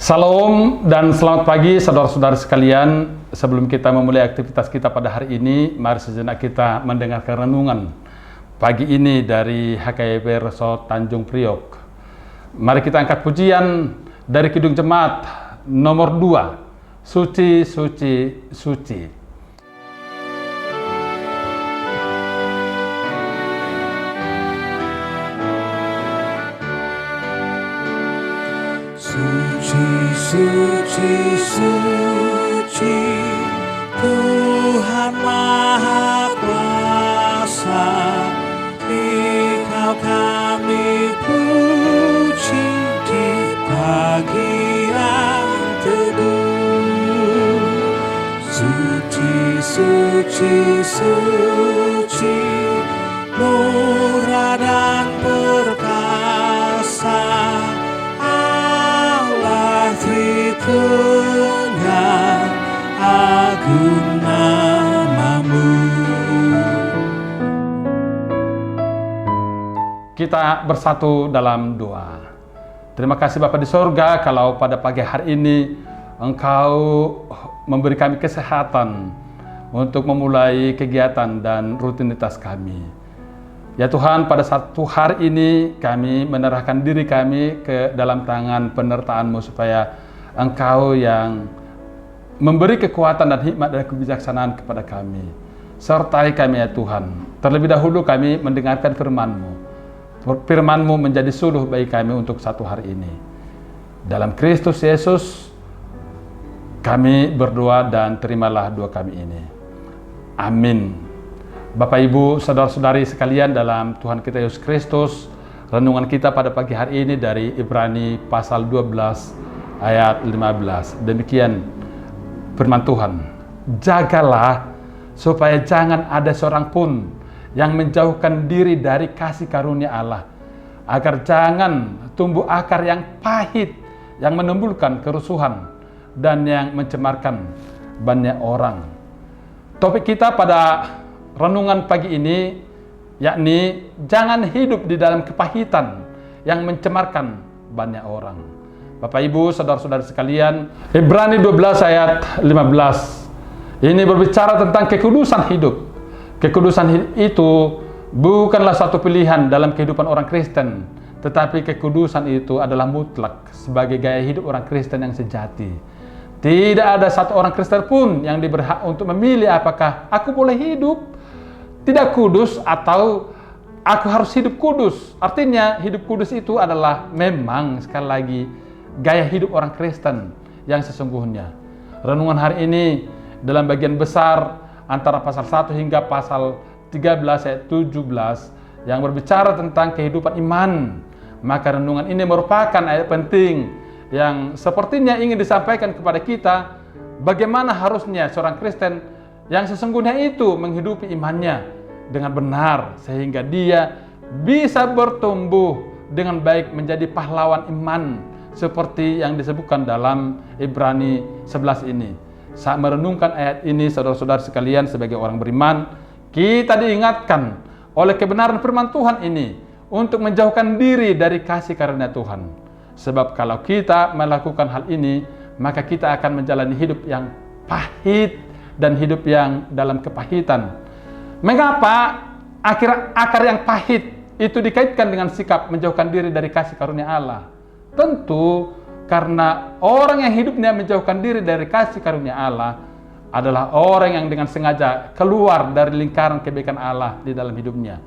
Salam dan selamat pagi saudara-saudara sekalian. Sebelum kita memulai aktivitas kita pada hari ini, mari sejenak kita mendengarkan renungan pagi ini dari HKIP Resort Tanjung Priok. Mari kita angkat pujian dari Kidung Jemaat nomor 2, Suci, Suci, Suci. Suci, suci, suci, Tuhan Maha Kuasa, Engkau kami puji di pagi yang teduh. Suci, suci, suci, murah dan perkasa, Tritunggal, agung namamu. Kita bersatu dalam doa. Terima kasih Bapa di sorga, kalau pada pagi hari ini Engkau memberi kami kesehatan untuk memulai kegiatan dan rutinitas kami. Ya Tuhan, pada satu hari ini kami menyerahkan diri kami ke dalam tangan penyertaan-Mu supaya Engkau yang memberi kekuatan dan hikmat dan kebijaksanaan kepada kami. Sertai kami ya Tuhan. Terlebih dahulu kami mendengarkan firman-Mu. Firman-Mu menjadi suluh bagi kami untuk satu hari ini. Dalam Kristus Yesus kami berdoa dan terimalah doa kami ini. Amin. Bapak Ibu, saudara-saudari sekalian dalam Tuhan kita Yesus Kristus, renungan kita pada pagi hari ini dari Ibrani pasal 12 ayat 15. Demikian firman Tuhan. Jagalah supaya jangan ada seorang pun yang menjauhkan diri dari kasih karunia Allah, agar jangan tumbuh akar yang pahit yang menimbulkan kerusuhan dan yang mencemarkan banyak orang. Topik kita pada renungan pagi ini yakni jangan hidup di dalam kepahitan yang mencemarkan banyak orang. Bapak Ibu, saudara-saudara sekalian, Ibrani 12 ayat 15 ini berbicara tentang kekudusan hidup. Kekudusan itu bukanlah satu pilihan dalam kehidupan orang Kristen, tetapi kekudusan itu adalah mutlak sebagai gaya hidup orang Kristen yang sejati. Tidak ada satu orang Kristen pun yang berhak untuk memilih apakah aku boleh hidup tidak kudus atau aku harus hidup kudus. Artinya hidup kudus itu adalah memang sekali lagi gaya hidup orang Kristen yang sesungguhnya. Renungan hari ini dalam bagian besar antara pasal 1 hingga pasal 13 ayat 17 yang berbicara tentang kehidupan iman. Maka renungan ini merupakan ayat penting yang sepertinya ingin disampaikan kepada kita bagaimana harusnya seorang Kristen yang sesungguhnya itu menghidupi imannya dengan benar sehingga dia bisa bertumbuh dengan baik menjadi pahlawan iman seperti yang disebutkan dalam Ibrani 11 ini. Saat merenungkan ayat ini, saudara-saudara sekalian, sebagai orang beriman, kita diingatkan oleh kebenaran firman Tuhan ini untuk menjauhkan diri dari kasih karunia Tuhan. Sebab kalau kita melakukan hal ini, maka kita akan menjalani hidup yang pahit dan hidup yang dalam kepahitan. Mengapa akar yang pahit itu dikaitkan dengan sikap menjauhkan diri dari kasih karunia Allah? Tentu karena orang yang hidupnya menjauhkan diri dari kasih karunia Allah adalah orang yang dengan sengaja keluar dari lingkaran kebaikan Allah di dalam hidupnya.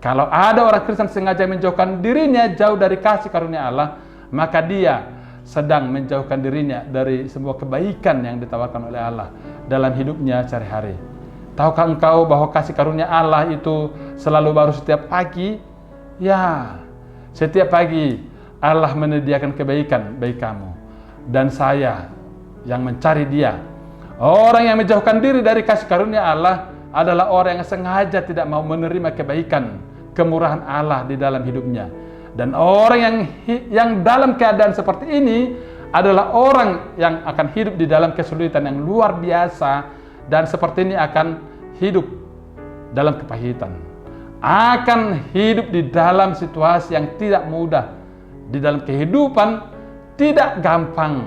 Kalau ada orang Kristen sengaja menjauhkan dirinya jauh dari kasih karunia Allah, maka dia sedang menjauhkan dirinya dari semua kebaikan yang ditawarkan oleh Allah dalam hidupnya sehari-hari. Tahukah engkau bahwa kasih karunia Allah itu selalu baru setiap pagi? Ya, setiap pagi Allah menyediakan kebaikan bagi kamu dan saya yang mencari Dia. Orang yang menjauhkan diri dari kasih karunia Allah adalah orang yang sengaja tidak mau menerima kebaikan, kemurahan Allah di dalam hidupnya. Dan orang yang dalam keadaan seperti ini adalah orang yang akan hidup di dalam kesulitan yang luar biasa dan seperti ini akan hidup dalam kepahitan. Akan hidup di dalam situasi yang tidak mudah. Di dalam kehidupan tidak gampang.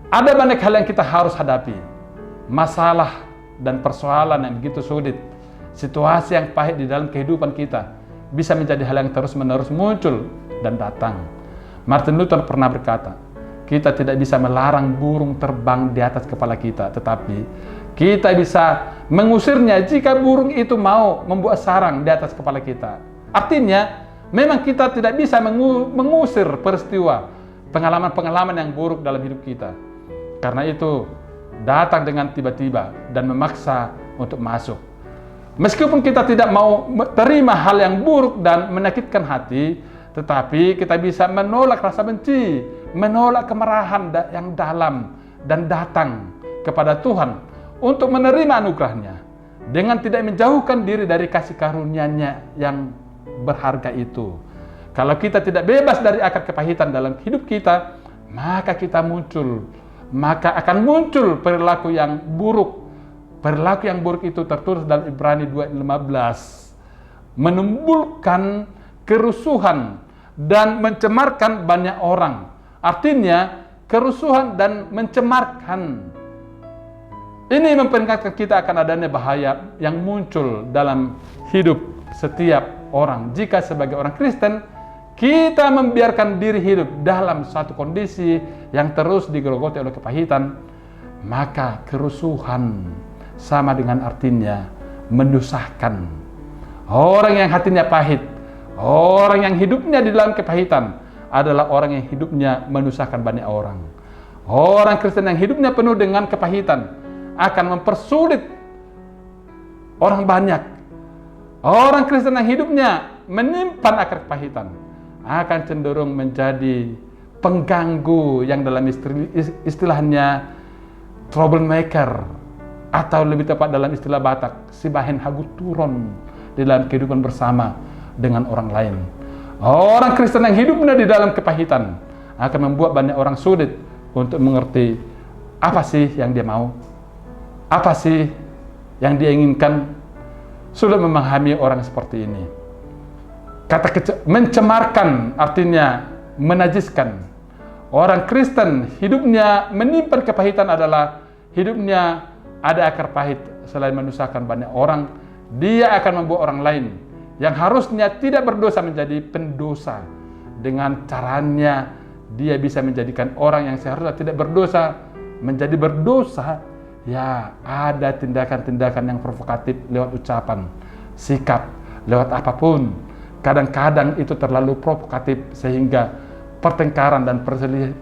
Ada banyak hal yang kita harus hadapi. Masalah dan persoalan yang begitu sulit. Situasi yang pahit di dalam kehidupan kita bisa menjadi hal yang terus-menerus muncul dan datang. Martin Luther pernah berkata, kita tidak bisa melarang burung terbang di atas kepala kita, tetapi kita bisa mengusirnya jika burung itu mau membuat sarang di atas kepala kita. Artinya, memang kita tidak bisa mengusir peristiwa, pengalaman-pengalaman yang buruk dalam hidup kita. Karena itu, datang dengan tiba-tiba dan memaksa untuk masuk. Meskipun kita tidak mau terima hal yang buruk dan menyakitkan hati, tetapi kita bisa menolak rasa benci, menolak kemarahan yang dalam dan datang kepada Tuhan untuk menerima anugerahnya dengan tidak menjauhkan diri dari kasih karunia-Nya yang berharga itu. Kalau kita tidak bebas dari akar kepahitan dalam hidup kita, maka akan muncul perilaku yang buruk. Perilaku yang buruk itu tertulis dalam Ibrani 2:15, menimbulkan kerusuhan dan mencemarkan banyak orang. Artinya, kerusuhan dan mencemarkan. Ini memperingatkan kita akan adanya bahaya yang muncul dalam hidup setiap orang. Jika sebagai orang Kristen, kita membiarkan diri hidup dalam suatu kondisi yang terus digerogoti oleh kepahitan, maka kerusuhan sama dengan artinya mendusahkan. Orang yang hatinya pahit, orang yang hidupnya di dalam kepahitan adalah orang yang hidupnya mendusahkan banyak orang. Orang Kristen yang hidupnya penuh dengan kepahitan akan mempersulit orang banyak. Orang Kristen yang hidupnya menyimpan akar kepahitan akan cenderung menjadi pengganggu yang dalam istilahnya troublemaker, atau lebih tepat dalam istilah Batak, si bahen hagu turun di dalam kehidupan bersama dengan orang lain. Orang Kristen yang hidupnya di dalam kepahitan akan membuat banyak orang sulit untuk mengerti apa sih yang dia mau, apa sih yang dia inginkan. Sulit memahami orang seperti ini. Kata mencemarkan artinya menajiskan. Orang Kristen hidupnya menyimpan kepahitan adalah hidupnya ada akar pahit. Selain mendusahkan banyak orang, dia akan membuat orang lain yang harusnya tidak berdosa menjadi pendosa. Dengan caranya, dia bisa menjadikan orang yang seharusnya tidak berdosa menjadi berdosa. Ya, ada tindakan-tindakan yang provokatif lewat ucapan, sikap, lewat apapun. Kadang-kadang itu terlalu provokatif sehingga pertengkaran dan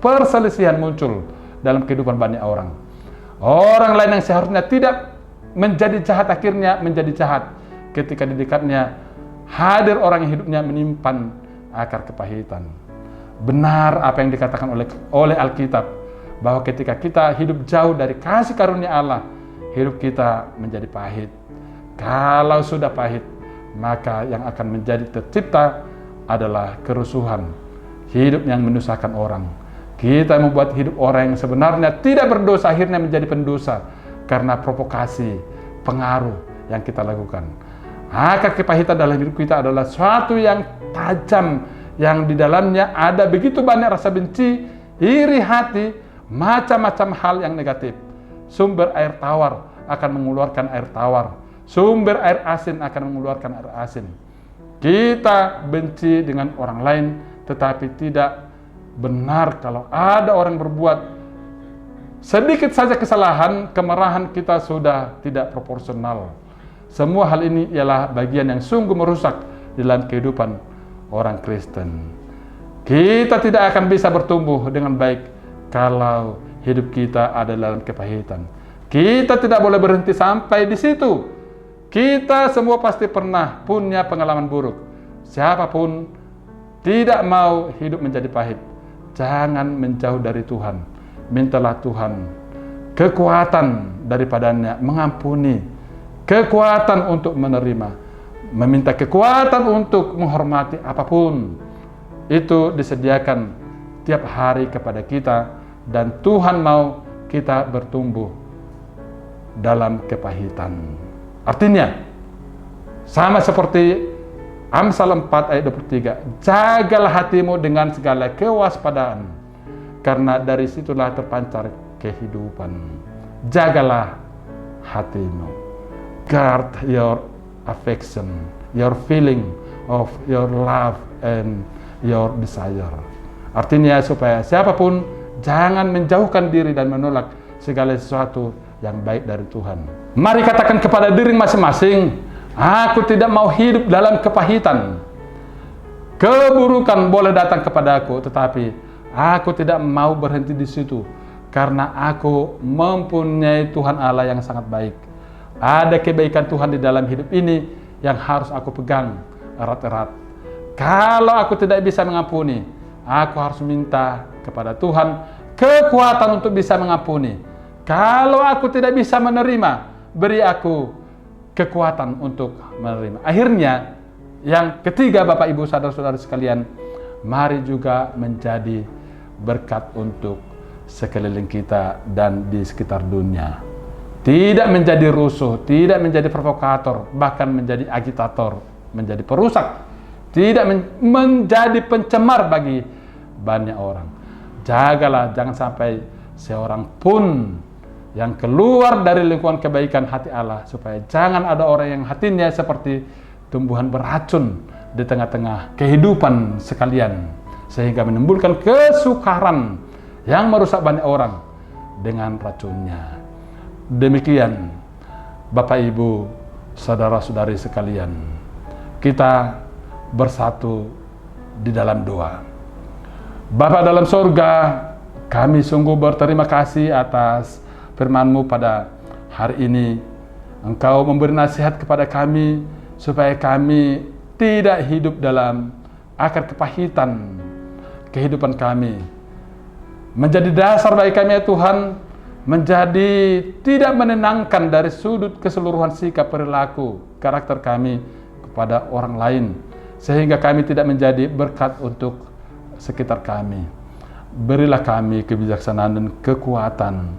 perselisihan muncul dalam kehidupan banyak orang. Orang lain yang seharusnya tidak menjadi jahat akhirnya menjadi jahat ketika di dekatnya hadir orang yang hidupnya menyimpan akar kepahitan. Benar apa yang dikatakan oleh Alkitab, bahwa ketika kita hidup jauh dari kasih karunia Allah, hidup kita menjadi pahit. Kalau sudah pahit, maka yang akan menjadi tercipta adalah kerusuhan, hidup yang menusahkan orang. Kita membuat hidup orang yang sebenarnya tidak berdosa akhirnya menjadi pendosa karena provokasi, pengaruh yang kita lakukan. Akar kepahitan dalam hidup kita adalah suatu yang tajam, yang di dalamnya ada begitu banyak rasa benci, iri hati, macam-macam hal yang negatif. Sumber air tawar akan mengeluarkan air tawar. Sumber air asin akan mengeluarkan air asin. Kita benci dengan orang lain, tetapi tidak benar kalau ada orang berbuat sedikit saja kesalahan, kemarahan kita sudah tidak proporsional. Semua hal ini ialah bagian yang sungguh merusak dalam kehidupan orang Kristen. Kita tidak akan bisa bertumbuh dengan baik kalau hidup kita ada dalam kepahitan. Kita tidak boleh berhenti sampai di situ. Kita semua pasti pernah punya pengalaman buruk. Siapapun tidak mau hidup menjadi pahit. Jangan menjauh dari Tuhan. Mintalah Tuhan kekuatan daripadanya, mengampuni, kekuatan untuk menerima, meminta kekuatan untuk menghormati apapun. Itu disediakan tiap hari kepada kita, dan Tuhan mau kita bertumbuh dalam kepahitan. Artinya, sama seperti Amsal 4 ayat 23, jagalah hatimu dengan segala kewaspadaan. karena dari situlah terpancar kehidupan. Jagalah hatimu. Guard your affection, your feeling of your love and your desire. Artinya supaya siapapun jangan menjauhkan diri dan menolak segala sesuatu yang baik dari Tuhan. Mari katakan kepada diri masing-masing, aku tidak mau hidup dalam kepahitan. Keburukan boleh datang kepadaku, tetapi aku tidak mau berhenti di situ, karena aku mempunyai Tuhan Allah yang sangat baik. Ada kebaikan Tuhan di dalam hidup ini yang harus aku pegang erat-erat. Kalau aku tidak bisa mengampuni, aku harus minta kepada Tuhan kekuatan untuk bisa mengampuni. Kalau aku tidak bisa menerima, beri aku kekuatan untuk menerima. Akhirnya, yang ketiga Bapak Ibu saudara-saudara sekalian, mari juga menjadi berkat untuk sekeliling kita dan di sekitar dunia. Tidak menjadi rusuh, tidak menjadi provokator, bahkan menjadi agitator, menjadi perusak, tidak menjadi pencemar bagi banyak orang. Jagalah, jangan sampai seorang pun yang keluar dari lingkungan kebaikan hati Allah, supaya jangan ada orang yang hatinya seperti tumbuhan beracun di tengah-tengah kehidupan sekalian, sehingga menimbulkan kesukaran yang merusak banyak orang dengan racunnya. Demikian Bapak Ibu, saudara-saudari sekalian, kita bersatu di dalam doa. Bapa dalam surga, kami sungguh berterima kasih atas firman-Mu pada hari ini. Engkau memberi nasihat kepada kami supaya kami tidak hidup dalam akar kepahitan kehidupan kami. Menjadi dasar bagi kami ya Tuhan, menjadi tidak menenangkan dari sudut keseluruhan sikap perilaku karakter kami kepada orang lain, sehingga kami tidak menjadi berkat untuk sekitar kami. Berilah kami kebijaksanaan dan kekuatan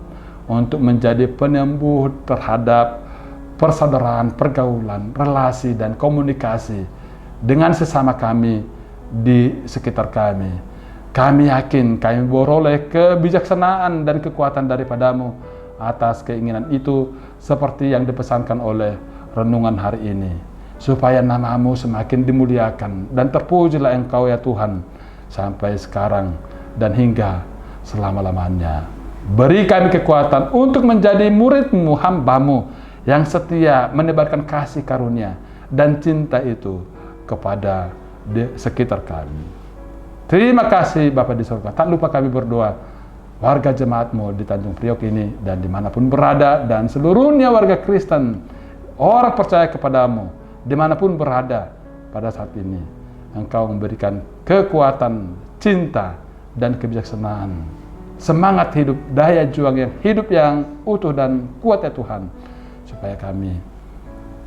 untuk menjadi penyembuh terhadap persaudaraan, pergaulan, relasi, dan komunikasi dengan sesama kami di sekitar kami. Kami yakin kami beroleh kebijaksanaan dan kekuatan daripada-Mu atas keinginan itu, seperti yang dipesankan oleh renungan hari ini, supaya nama-Mu semakin dimuliakan dan terpujilah Engkau ya Tuhan, sampai sekarang dan hingga selama-lamanya. Beri kami kekuatan untuk menjadi murid-Mu, hamba-Mu yang setia menebarkan kasih karunia dan cinta itu kepada di sekitar kami. Terima kasih Bapa di surga. Tak lupa kami berdoa, warga jemaat-Mu di Tanjung Priok ini dan dimanapun berada, dan seluruhnya warga Kristen, orang percaya kepadamu dimanapun berada pada saat ini. Engkau memberikan kekuatan, cinta, dan kebijaksanaan, semangat hidup, daya juang yang hidup yang utuh dan kuat ya Tuhan, supaya kami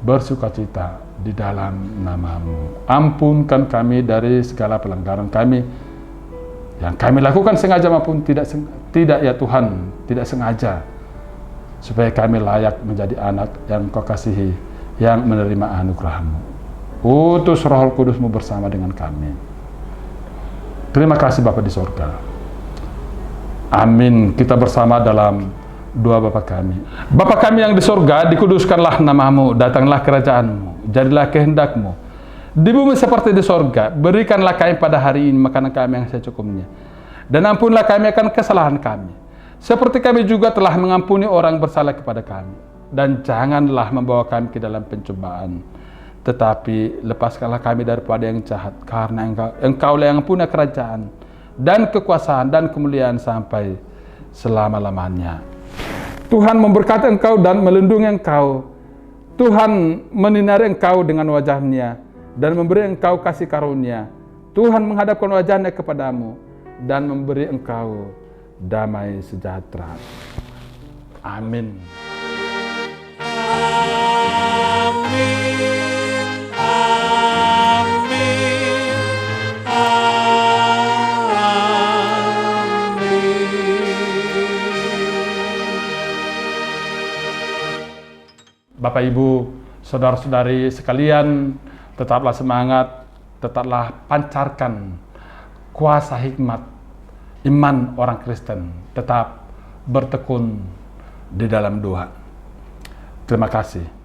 bersukacita di dalam nama-Mu. Ampunkan kami dari segala pelanggaran kami yang kami lakukan sengaja maupun tidak ya Tuhan, tidak sengaja, supaya kami layak menjadi anak yang Kau kasihi, yang menerima anugerah-Mu. Utus Roh Kudus-Mu bersama dengan kami. Terima kasih Bapa di surga. Amin. Kita bersama dalam doa Bapa kami. Bapa kami yang di surga, dikuduskanlah nama-Mu, datanglah kerajaan-Mu, jadilah kehendak-Mu di bumi seperti di surga. Berikanlah kami pada hari ini makanan kami yang secukupnya, dan ampunlah kami akan kesalahan kami, seperti kami juga telah mengampuni orang bersalah kepada kami. Dan janganlah membawa kami ke dalam pencobaan, tetapi lepaskanlah kami daripada yang jahat, karena Engkau-Lah yang punya kerajaan dan kekuasaan dan kemuliaan sampai selama-lamanya. Tuhan memberkati engkau dan melindungi engkau. Tuhan menyinari engkau dengan wajah-Nya dan memberi engkau kasih karunia. Tuhan menghadapkan wajah-Nya kepadamu dan memberi engkau damai sejahtera. Amin. Bapak Ibu, saudara-saudari sekalian, tetaplah semangat, tetaplah pancarkan kuasa hikmat iman orang Kristen tetap bertekun di dalam doa. Terima kasih.